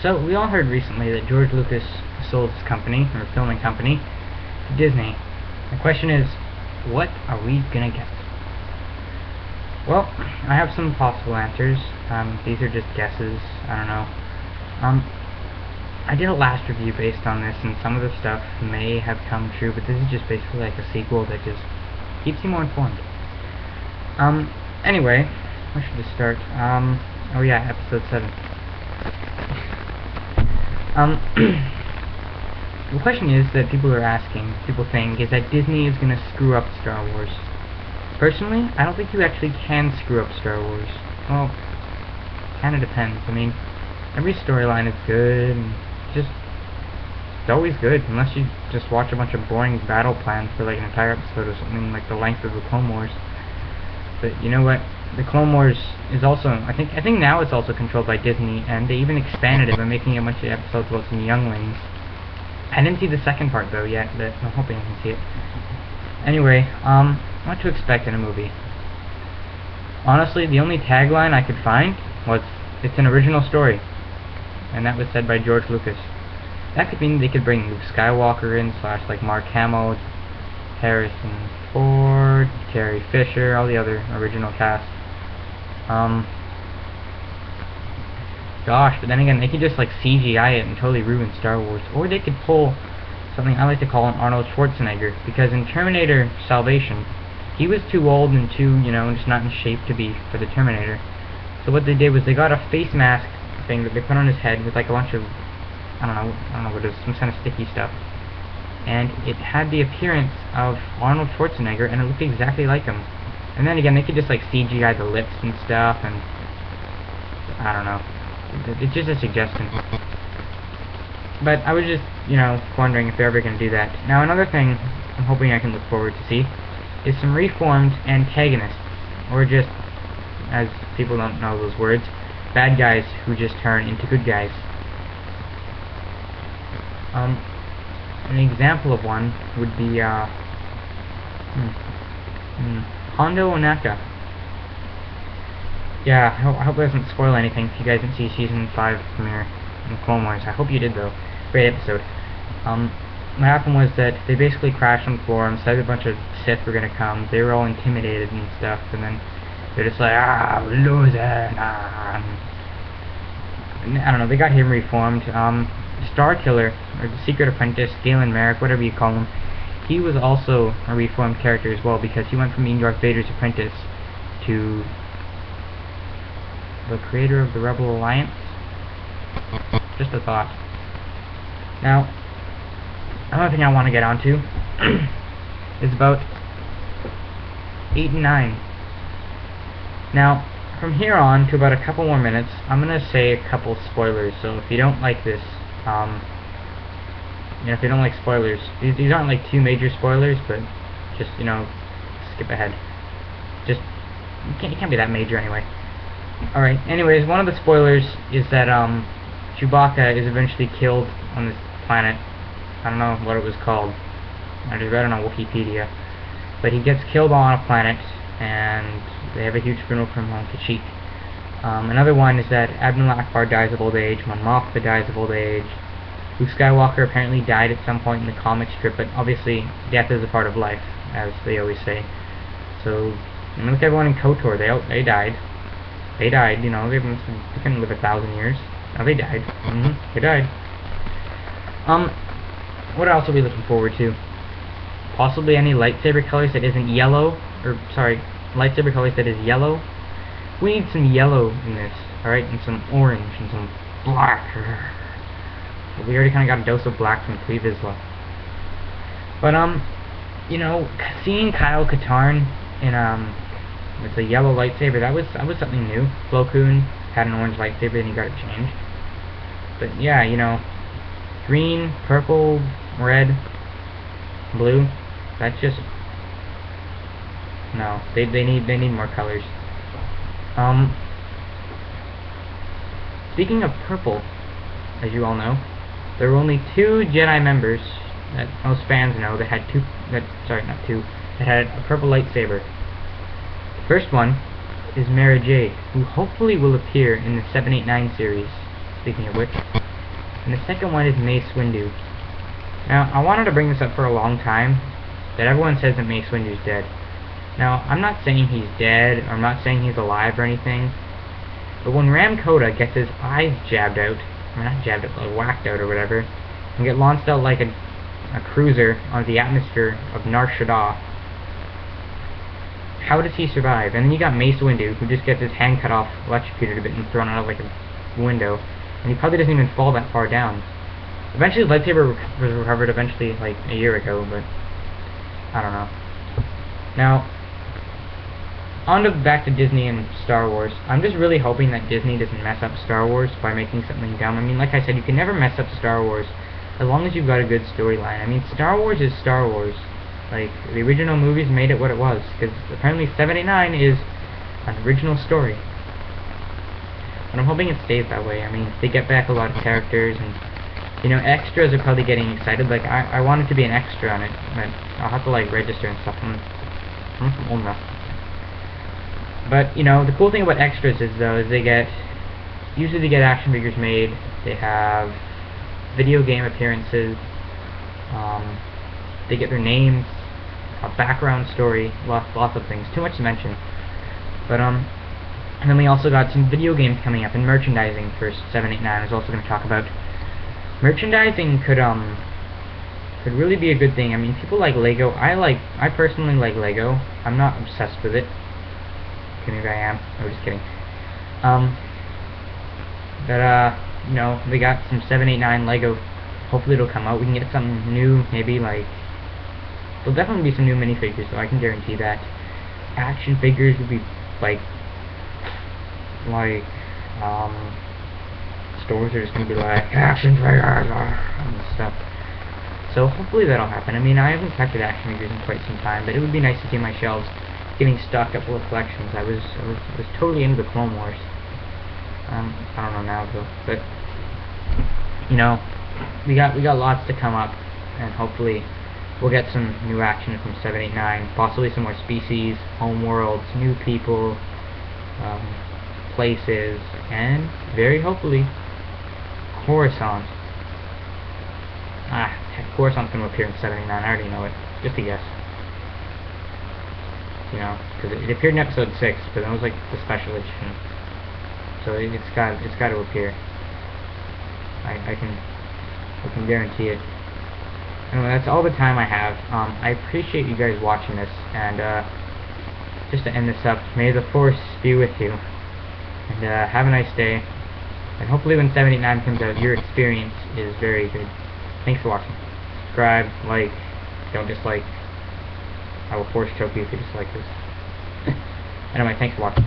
So, we all heard recently that George Lucas sold his company, or filming company, to Disney. The question is, what are we gonna get? Well, I have some possible answers. These are just guesses. I don't know. I did a last review based on this, and some of the stuff may have come true, but this is just basically like a sequel that just keeps you more informed. Anyway, where should I start? Oh yeah, episode 7. The question is that people are asking, people think, is that Disney is gonna screw up Star Wars. Personally, I don't think you actually can screw up Star Wars. Well, kinda depends. I mean, every storyline is good, and it's always good, unless you just watch a bunch of boring battle plans for like an entire episode or something like the length of the Clone Wars. But you know what? The Clone Wars is also, I think now it's also controlled by Disney, and they even expanded it by making a bunch of episodes about some younglings. I didn't see the second part though yet, but I'm hoping I can see it. Anyway, what to expect in a movie? Honestly, the only tagline I could find was, "It's an original story," and that was said by George Lucas. That could mean they could bring Luke Skywalker in, / like Mark Hamill, Harrison Ford, Carrie Fisher, all the other original cast. Gosh, but then again, they could just like CGI it and totally ruin Star Wars. Or they could pull something I like to call an Arnold Schwarzenegger, because in Terminator Salvation, he was too old and too, just not in shape to be for the Terminator. So what they did was they got a face mask thing that they put on his head with like a bunch of, I don't know what it is, some kind of sticky stuff. And it had the appearance of Arnold Schwarzenegger, and it looked exactly like him. And then again, they could just like CGI the lips and stuff, and I don't know. It's just a suggestion. But I was just, wondering if they're ever going to do that. Now, another thing I'm hoping I can look forward to see is some reformed antagonists, or just, as people don't know those words, bad guys who just turn into good guys. An example of one would be Hondo Onaka. Yeah, I hope it doesn't spoil anything if you guys didn't see Season 5 premiere in Clone Wars. I hope you did, though. Great episode. What happened was that they basically crashed on the floor and said a bunch of Sith were gonna come. They were all intimidated and stuff, and then they're just like, loser, I don't know, they got him reformed. Starkiller, or the Secret Apprentice, Galen Merrick, whatever you call him, he was also a reformed character as well, because he went from being Darth Vader's apprentice to the creator of the Rebel Alliance. Just a thought. Now, another thing I want to get onto is about 8 and 9. Now, from here on to about a couple more minutes, I'm going to say a couple spoilers, so if you don't like this, if you don't like spoilers, these aren't like too major spoilers, but just, skip ahead. Just, it can't be that major anyway. Alright, anyways, one of the spoilers is that, Chewbacca is eventually killed on this planet. I don't know what it was called. I just read it on Wikipedia. But he gets killed on a planet, and they have a huge funeral for him on Kashyyyk. Another one is that Admiral Akbar dies of old age, Mon Mothma dies of old age. Luke Skywalker apparently died at some point in the comic strip, but obviously death is a part of life, as they always say. So, look at everyone in KOTOR, they died. They died, they couldn't live 1,000 years. No, they died. They died. What else are we looking forward to? Possibly any lightsaber colors that isn't yellow, lightsaber colors that is yellow. We need some yellow in this, alright, and some orange, and some black. We already kind of got a dose of black from Pre Vizsla. But, seeing Kyle Katarn in, with a yellow lightsaber, that was something new. Plo Koon had an orange lightsaber and he got it changed. But yeah, green, purple, red, blue, that's just, no, they need more colors. Speaking of purple, as you all know, there were only 2 Jedi members that most fans know that had that had a purple lightsaber. The first one is Mara Jade, who hopefully will appear in the VII, VIII, IX series, speaking of which. and the second one is Mace Windu. Now, I wanted to bring this up for a long time, that everyone says that Mace Windu's dead. Now, I'm not saying he's dead, or I'm not saying he's alive or anything, but when Ram Koda gets his eyes jabbed out, or not jabbed out, but whacked out or whatever, and get launched out like a cruiser onto the atmosphere of Nar Shaddaa, how does he survive? And then you got Mace Windu, who just gets his hand cut off, electrocuted a bit, and thrown out of like a window, and he probably doesn't even fall that far down. Eventually, the lightsaber was recovered eventually, like a year ago, but I don't know. Now, back to Disney and Star Wars. I'm just really hoping that Disney doesn't mess up Star Wars by making something dumb. I mean, like I said, you can never mess up Star Wars as long as you've got a good storyline. I mean, Star Wars is Star Wars. Like, the original movies made it what it was, because apparently VII IX is an original story. And I'm hoping it stays that way. I mean, they get back a lot of characters, and, you know, extras are probably getting excited. Like, I wanted to be an extra on it, but I'll have to, like, register and stuff. I'm old enough. But, you know, the cool thing about extras is, though, is usually they get action figures made, they have video game appearances, they get their names, a background story, lots of things, too much to mention. But, and then we also got some video games coming up, and merchandising for VII, VIII, IX. I was also going to talk about. Merchandising could really be a good thing. I mean, people like Lego. I personally like Lego. I'm not obsessed with it. Okay, maybe I am. No, just kidding. You know, we got some VII, VIII, IX Lego. Hopefully it'll come out. We can get something new, maybe, like... There'll definitely be some new minifigures, so I can guarantee that. Action figures would be, stores are just gonna be like, action figures, and stuff. So hopefully that'll happen. I mean, I haven't collected action figures in quite some time, but it would be nice to see my shelves getting stocked up full of collections. I was totally into the Clone Wars. I don't know now though, but you know, we got lots to come up, and hopefully we'll get some new action from VII, VIII, IX, possibly some more species, home worlds, new people, places, and very hopefully Coruscant. Coruscant's going to appear in VII, IX. I already know it. Just a guess. You know, because it appeared in Episode 6, but that was like the special edition. So it's got to appear. I can guarantee it. Anyway, that's all the time I have. I appreciate you guys watching this, and just to end this up, may the Force be with you, and have a nice day, and hopefully when VII, IX comes out, your experience is very good. Thanks for watching. Subscribe, like, don't dislike. I will force choke you if you dislike this. Anyway, thanks for watching.